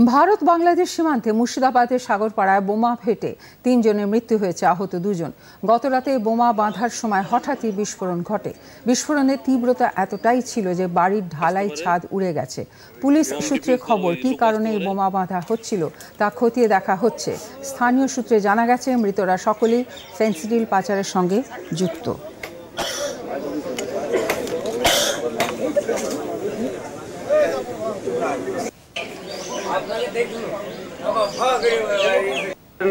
ভারত বাংলাদেশ সীমান্তে মুর্শিদাবাদের সাগরপাড়ায় বোমা ফেটে 3 জনের মৃত্যু হয়েছে, আহত 2 জন। গতরাতে বোমা বাঁধার সময় হঠাৎই বিস্ফোরণ ঘটে। বিস্ফোরণের তীব্রতা এতটাই ছিল যে বাড়ির ঢালাই ছাদ উড়ে গেছে। পুলিশ সূত্রে খবর, কী কারণে এই বোমা বাঁধা হচ্ছিল তা খতিয়ে দেখা হচ্ছে। স্থানীয় সূত্রে জানা গেছে মৃতরা সকলেই ফেন্সিডিল পাচারের সঙ্গে যুক্ত।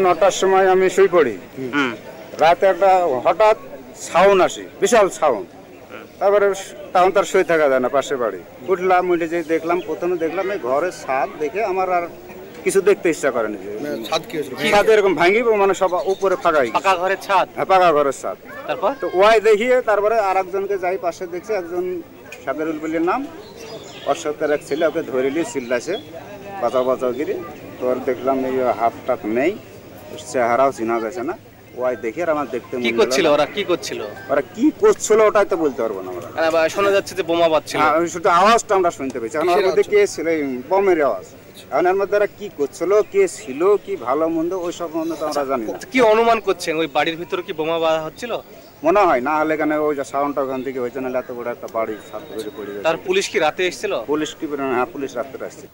নটার সময় আমি শুই পড়ি। রাতে একটা হঠাৎ সাউন্ড আসে, বিশাল সাউন্ড। তারপরে তখন তার শুয়ে থাকা যায় না, পাশে বাড়ি। উঠলাম, উঠে যে দেখলাম, প্রথমে দেখলাম এই ঘরের ছাদ দেখে আমার আর কিছু দেখতে ইচ্ছা করেনি। ছাদ এরকম ভাঙিব, মানে সব উপরে ফাঁকা, পাকা ঘরের ছাদ। হ্যাঁ, পাকা ঘরের ছাদ। তারপর তো ওয়াই দেখিয়ে তারপরে আর একজনকে যাই পাশে দেখছি, একজন সাগরুল বলির নাম, অশ্বত্থের এক ছেলে, ওকে ধরে নিয়ে চিল্লাছে বাঁচাও বাঁচাও গিরি। তো দেখলাম এই হাত টাত নেই, চেহারাও চিনা যাচ্ছে না। ওয়াই দেখে আর আমার দেখতে কি করছিল ওরা, কি করছিল ওটাই তো বলতে পারবো না। আমরা শোনা যাচ্ছে যে বোমা বাজছিল, শুধু আওয়াজটা আমরা শুনতে পেয়েছি। এখন ওর মধ্যে কে ছিল, বোমের আওয়াজ। এখন এর মধ্যে কি করছিল, কে ছিল, কি ভালো মন্দ ওই সব মন্দ তো আমরা জানি না। কি অনুমান করছেন, ওই বাড়ির ভিতরে কি বোমা বাঁধা হচ্ছিল? মনে হয় না হলে কেন ওই যে সাউন্ডটা ওখান থেকে হয়েছে, না এত বড় একটা বাড়ি ছাদ করে পড়ে গেছে। তার পুলিশ কি রাতে এসেছিল? পুলিশ কি, হ্যাঁ পুলিশ রাত্রে আসছে।